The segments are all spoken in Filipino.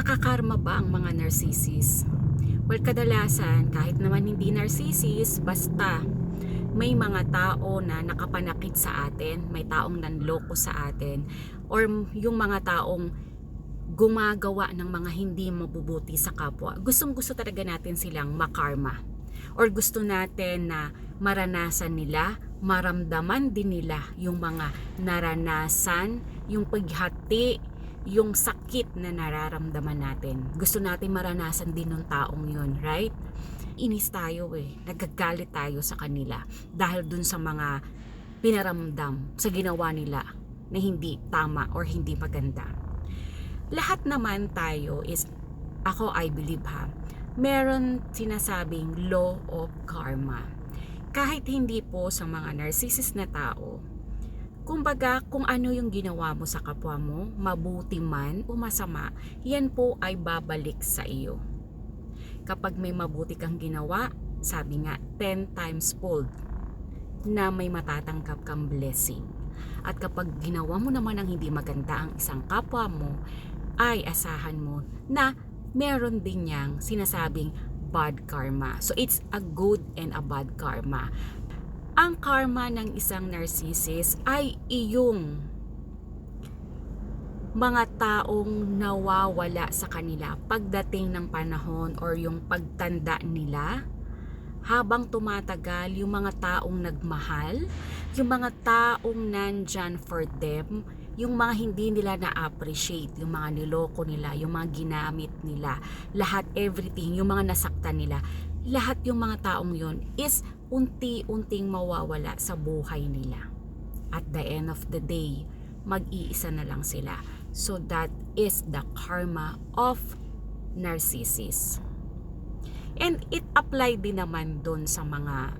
Nakakarma ba ang mga narcissist? Well, kadalasan, kahit naman hindi narcissist, basta may mga tao na nakapanakit sa atin, may taong nanloko sa atin, or yung mga taong gumagawa ng mga hindi mabubuti sa kapwa. Gustong-gusto talaga natin silang makarma. Or gusto natin na maranasan nila, maramdaman din nila yung mga naranasan, yung paghati, yung sakit na nararamdaman natin. Gusto natin maranasan din ng taong yun, right? Inis tayo nagagalit tayo sa kanila dahil dun sa mga pinaramdam sa ginawa nila na hindi tama or hindi maganda. Lahat naman tayo I believe meron sinasabing law of karma. Kahit hindi po sa mga narcissist na tao, kumbaga, kung ano yung ginawa mo sa kapwa mo, mabuti man o masama, yan po ay babalik sa iyo. Kapag may mabuti kang ginawa, sabi nga, 10 times fold na may matatanggap kang blessing. At kapag ginawa mo naman ang hindi maganda ang isang kapwa mo, ay asahan mo na meron din niyang sinasabing bad karma. So it's a good and a bad karma. Ang karma ng isang narcissist ay iyong mga taong nawawala sa kanila pagdating ng panahon or yung pagtanda nila. Habang tumatagal, yung mga taong nagmahal, yung mga taong nandyan for them, yung mga hindi nila na-appreciate, yung mga niloko nila, yung mga ginamit nila, lahat, everything, yung mga nasaktan nila, lahat yung mga taong yun is unti-unting mawawala sa buhay nila. At the end of the day, mag-iisa na lang sila. So that is the karma of narcissist. And it apply din naman dun sa mga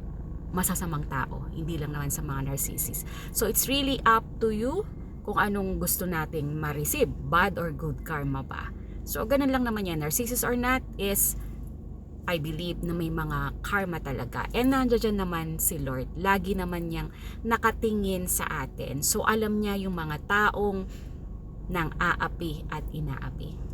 masasamang tao, hindi lang naman sa mga narcissist. So it's really up to you kung anong gusto nating ma-receive, bad or good karma ba. So ganun lang naman yan, narcissist or not is I believe na may mga karma talaga. And nandiyan naman si Lord. Lagi naman niyang nakatingin sa atin. So alam niya yung mga taong nang aapi at inaapi.